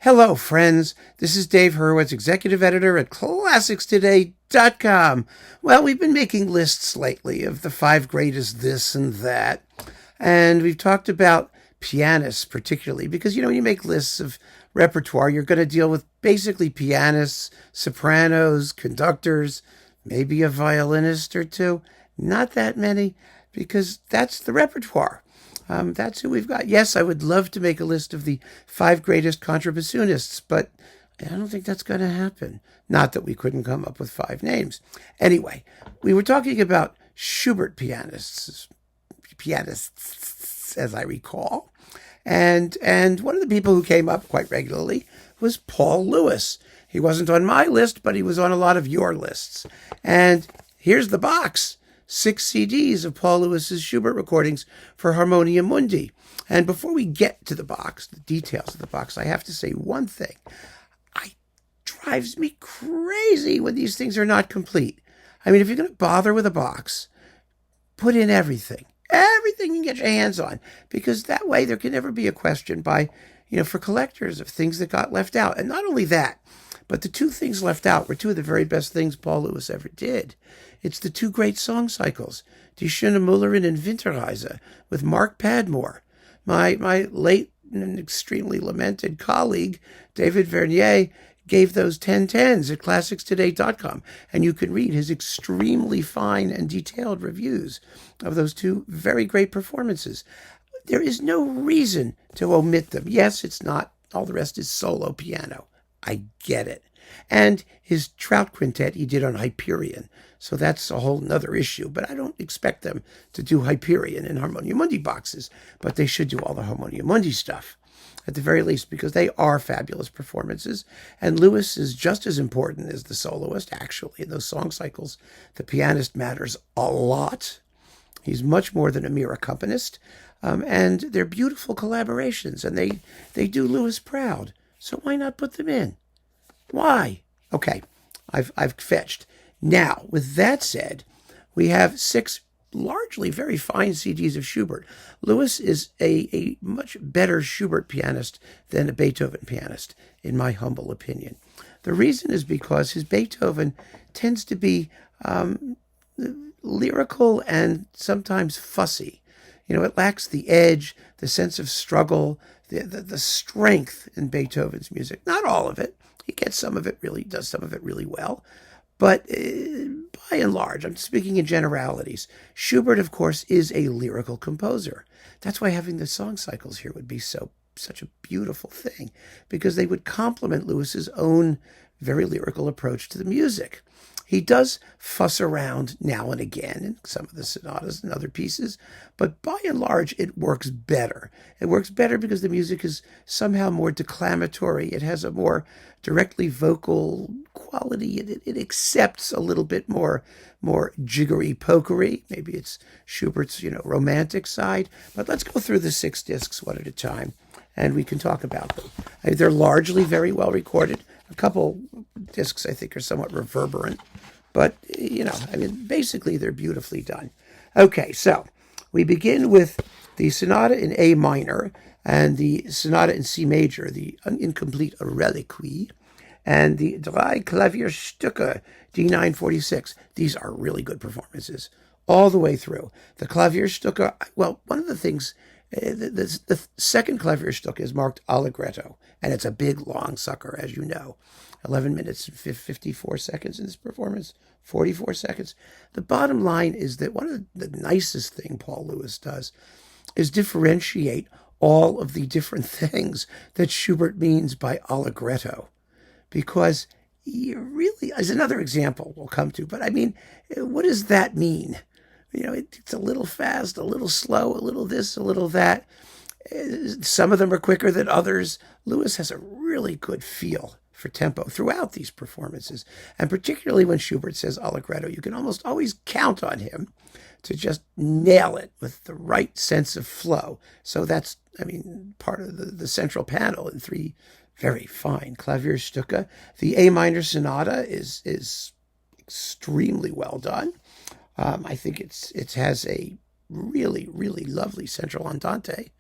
Hello, friends. This is Dave Hurwitz, executive editor at ClassicsToday.com. Well, we've been making lists lately of the 5 greatest this and that. And we've talked about pianists particularly because, when you make lists of repertoire, you're going to deal with basically pianists, sopranos, conductors, maybe a violinist or two. Not that many, because that's the repertoire. That's who we've got. Yes, I would love to make a list of the 5 greatest contrabassunists, but I don't think that's going to happen. Not that we couldn't come up with 5 names. Anyway, we were talking about Schubert pianists, as I recall. And one of the people who came up quite regularly was Paul Lewis. He wasn't on my list, but he was on a lot of your lists. And here's the box. 6 CDs of Paul Lewis's Schubert recordings for Harmonia Mundi. And before we get to the box, the details of the box, I have to say one thing. It drives me crazy when these things are not complete. I mean, if you're going to bother with a box, put in everything you can get your hands on, because that way there can never be a question for collectors of things that got left out. And not only that, but the 2 things left out were 2 of the very best things Paul Lewis ever did. It's the 2 great song cycles, Die Schöne Müllerin and Winterreise, with Mark Padmore. My late and extremely lamented colleague, David Vernier, gave those 10/10s at ClassicsToday.com, and you can read his extremely fine and detailed reviews of those 2 very great performances. There is no reason to omit them. Yes, it's not. All the rest is solo piano. I get it. And his Trout Quintet he did on Hyperion. So that's a whole nother issue. But I don't expect them to do Hyperion in Harmonia Mundi boxes. But they should do all the Harmonia Mundi stuff, at the very least, because they are fabulous performances. And Lewis is just as important as the soloist, actually. In those song cycles, the pianist matters a lot. He's much more than a mere accompanist. And they're beautiful collaborations. And they do Lewis proud. So why not put them in? Why? Okay, I've fetched. Now, with that said, we have 6 largely very fine CDs of Schubert. Lewis is a much better Schubert pianist than a Beethoven pianist, in my humble opinion. The reason is because his Beethoven tends to be lyrical and sometimes fussy. It lacks the edge, the sense of struggle, the strength in Beethoven's music. Not all of it. He does some of it really well. But by and large, I'm speaking in generalities. Schubert, of course, is a lyrical composer. That's why having the song cycles here would be such a beautiful thing, because they would complement Lewis's own very lyrical approach to the music. He does fuss around now and again in some of the sonatas and other pieces, but by and large, it works better. It works better because the music is somehow more declamatory. It has a more directly vocal quality. It accepts a little bit more jiggery-pokery. Maybe it's Schubert's, romantic side. But let's go through the 6 discs one at a time, and we can talk about them. They're largely very well recorded. A couple discs, I think, are somewhat reverberant. But, basically they're beautifully done. Okay, so we begin with the Sonata in A minor and the Sonata in C major, the incomplete Reliquie, and the Drei Klavierstücke, D946. These are really good performances all the way through. The Klavierstücke, well, one of the things, the second Klavierstücke is marked Allegretto, and it's a big, long sucker, as you know. 11 minutes and 54 seconds in this performance, 44 seconds. The bottom line is that one of the nicest thing Paul Lewis does is differentiate all of the different things that Schubert means by Allegretto. Because you really, as another example we'll come to, but what does that mean? It's a little fast, a little slow, a little this, a little that. Some of them are quicker than others. Lewis has a really good feel for tempo throughout these performances. And particularly when Schubert says Allegretto, you can almost always count on him to just nail it with the right sense of flow. So that's, part of the central panel in 3 very fine Klavierstücke. The A minor sonata is extremely well done. I think it has a really, really lovely central andante.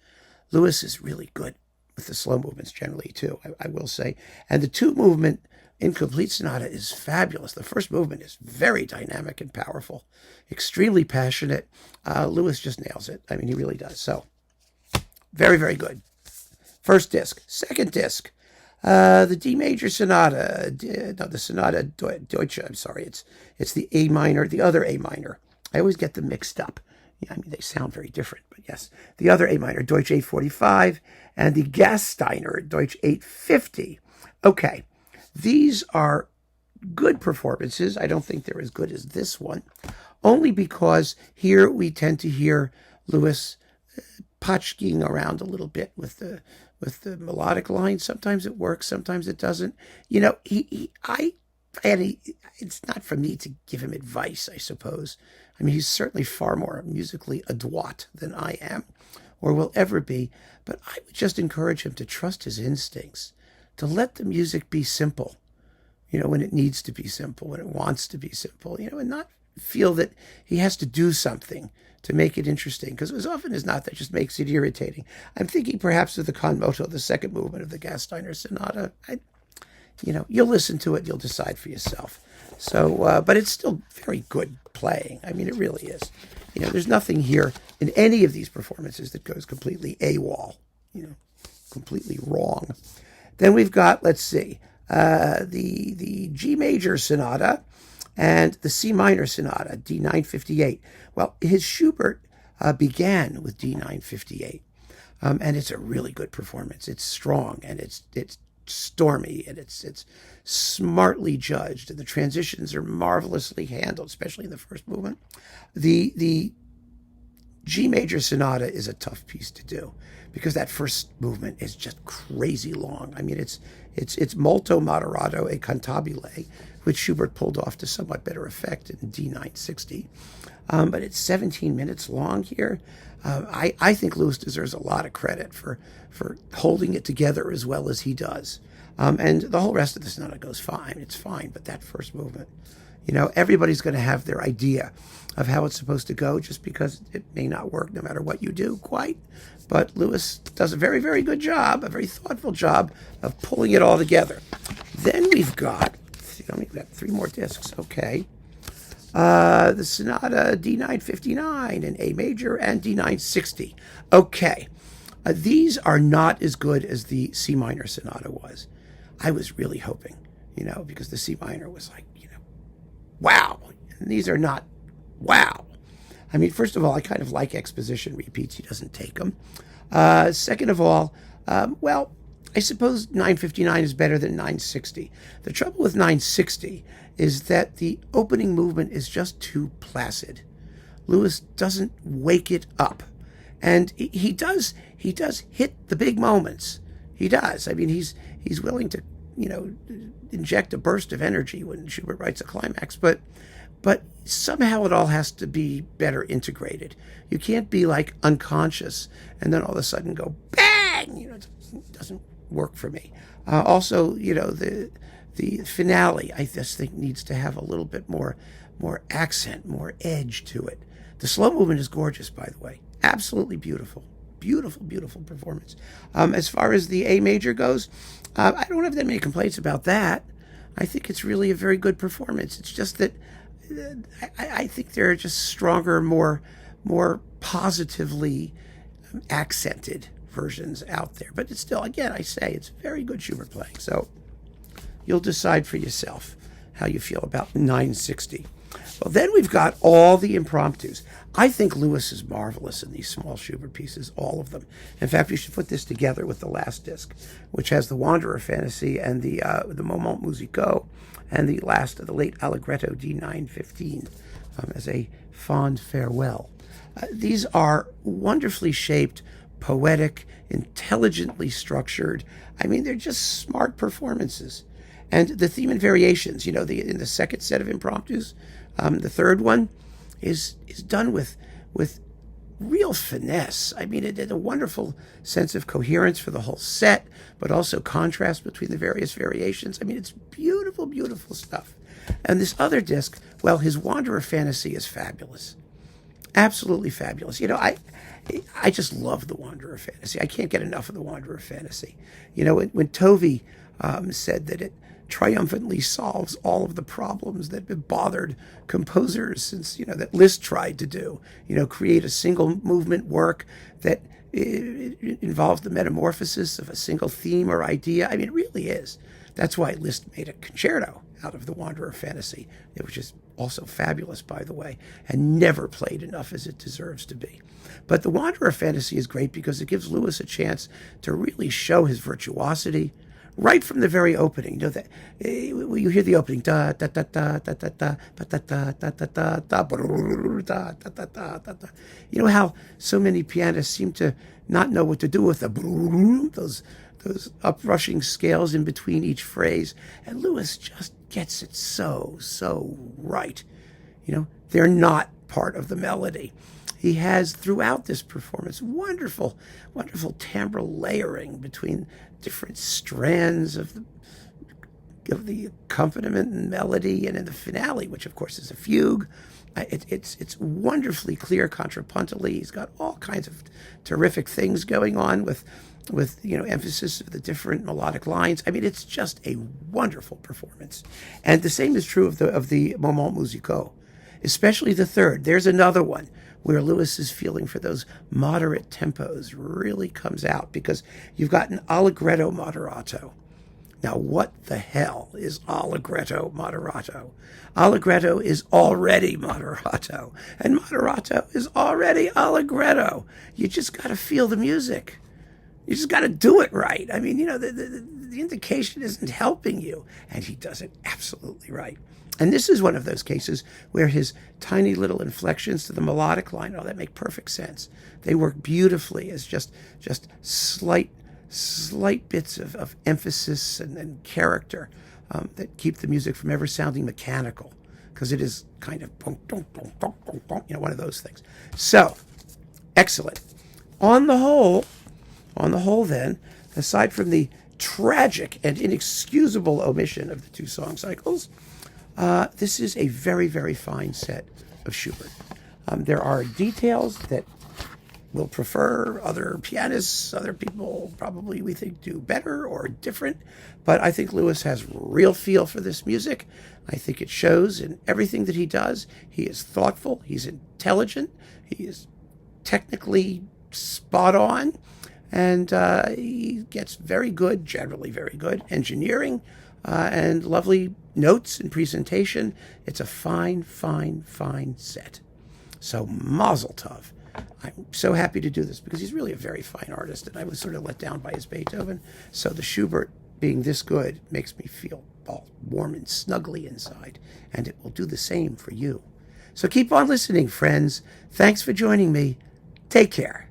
Lewis is really good with the slow movements generally too, I will say. And the two-movement incomplete sonata is fabulous. The first movement is very dynamic and powerful, extremely passionate. Lewis just nails it. I mean, he really does. So, very, very good. First disc. Second disc, the D major sonata, the Sonata Deutsche, I'm sorry, it's the A minor, the other A minor. I always get them mixed up. Yeah, I mean, they sound very different, but yes. The other A minor, Deutsch 845, and the Gasteiner, Deutsch 850. Okay, these are good performances. I don't think they're as good as this one, only because here we tend to hear Lewis potchking around a little bit with the melodic line. Sometimes it works, sometimes it doesn't. You know, it's not for me to give him advice, I suppose. I mean, he's certainly far more musically adroit than I am, or will ever be, but I would just encourage him to trust his instincts, to let the music be simple, you know, when it needs to be simple, when it wants to be simple, you know, and not feel that he has to do something to make it interesting, because as often as not, that just makes it irritating. I'm thinking perhaps of the Con moto, the second movement of the Gasteiner Sonata. You know, you'll listen to it, you'll decide for yourself. So, but it's still very good playing. I mean, it really is. You know, there's nothing here in any of these performances that goes completely AWOL, you know, completely wrong. Then we've got, let's see, the G major sonata and the C minor sonata, D958. Well, his Schubert began with D958, and it's a really good performance. It's strong, and it's stormy, and it's smartly judged, and the transitions are marvelously handled, especially in the first movement. The G major sonata is a tough piece to do because that first movement is just crazy long. I mean, it's molto moderato e cantabile, which Schubert pulled off to somewhat better effect in D960. But it's 17 minutes long here. I think Lewis deserves a lot of credit for holding it together as well as he does. And the whole rest of the sonata goes fine. It's fine, but that first movement, you know, everybody's going to have their idea of how it's supposed to go, just because it may not work no matter what you do quite. But Lewis does a very, very good job, a very thoughtful job of pulling it all together. Then we've got three more discs, okay. The Sonata D959 in A major and D960. Okay, these are not as good as the C minor sonata was. I was really hoping, you know, because the C minor was like, you know, wow. And these are not wow. I mean, first of all, I kind of like exposition repeats. He doesn't take them. Second of all, well, I suppose 959 is better than 960. The trouble with 960 is that the opening movement is just too placid. Lewis doesn't wake it up. And he does hit the big moments. He does. I mean, he's willing to, you know, inject a burst of energy when Schubert writes a climax, but somehow it all has to be better integrated. You can't be like unconscious and then all of a sudden go bang. You know, it doesn't work for me. Also, you know, the finale, I just think, needs to have a little bit more accent, more edge to it. The slow movement is gorgeous, by the way. Absolutely beautiful. Beautiful, beautiful performance. As far as the A major goes, I don't have that many complaints about that. I think it's really a very good performance. It's just that I think there are just stronger, more positively accented versions out there. But it's still, again, I say, it's very good Schubert playing. So you'll decide for yourself how you feel about 960. Well, then we've got all the impromptus. I think Lewis is marvelous in these small Schubert pieces, all of them. In fact, we should put this together with the last disc, which has the Wanderer Fantasy and the Moment Musical, and the last of the late Allegretto D915 as a fond farewell. These are wonderfully shaped, poetic, intelligently structured. I mean, they're just smart performances. And the theme and variations, you know, in the second set of impromptus, the third one is done with real finesse. I mean, it had a wonderful sense of coherence for the whole set, but also contrast between the various variations. I mean, it's beautiful, beautiful stuff. And this other disc, well, his Wanderer Fantasy is fabulous. Absolutely fabulous. You know, I just love the Wanderer Fantasy. I can't get enough of the Wanderer Fantasy. You know, when Tovey said that it triumphantly solves all of the problems that have bothered composers since, that Liszt tried to do, create a single movement work that involves the metamorphosis of a single theme or idea. I mean, it really is. That's why Liszt made a concerto out of the Wanderer Fantasy, which is also fabulous, by the way, and never played enough as it deserves to be. But the Wanderer Fantasy is great because it gives Lewis a chance to really show his virtuosity right from the very opening. You know that you hear the opening da da da da da da da da da da da da da da da da. You know how so many pianists seem to not know what to do with those uprushing scales in between each phrase, and Lewis just gets it so right. They're not part of the melody. He has, throughout this performance, wonderful timbral layering between different strands of the accompaniment and melody, and in the finale, which of course is a fugue. It's wonderfully clear contrapuntally. He's got all kinds of terrific things going on with emphasis of the different melodic lines. I mean, it's just a wonderful performance. And the same is true of the Moments Musicaux, especially the third. There's another one where Lewis's feeling for those moderate tempos really comes out, because you've got an allegretto moderato. Now, what the hell is allegretto moderato? Allegretto is already moderato, and moderato is already allegretto. You just got to feel the music. You just got to do it right. I mean, the indication isn't helping you, and he does it absolutely right. And this is one of those cases where his tiny little inflections to the melodic line, that make perfect sense. They work beautifully as just slight bits of emphasis and character that keep the music from ever sounding mechanical, because it is kind of one of those things. So, excellent. On the whole, then, aside from the tragic and inexcusable omission of the two song cycles, this is a very, very fine set of Schubert. There are details that we'll prefer other pianists, other people probably we think do better or different, but I think Lewis has real feel for this music. I think it shows in everything that he does. He is thoughtful, he's intelligent, he is technically spot on, and he gets generally very good engineering and lovely notes and presentation. It's a fine set. So mazel tov. I'm so happy to do this because he's really a very fine artist, and I was sort of let down by his Beethoven. So the Schubert being this good makes me feel all warm and snuggly inside, and it will do the same for you. So keep on listening, friends. Thanks for joining me. Take care.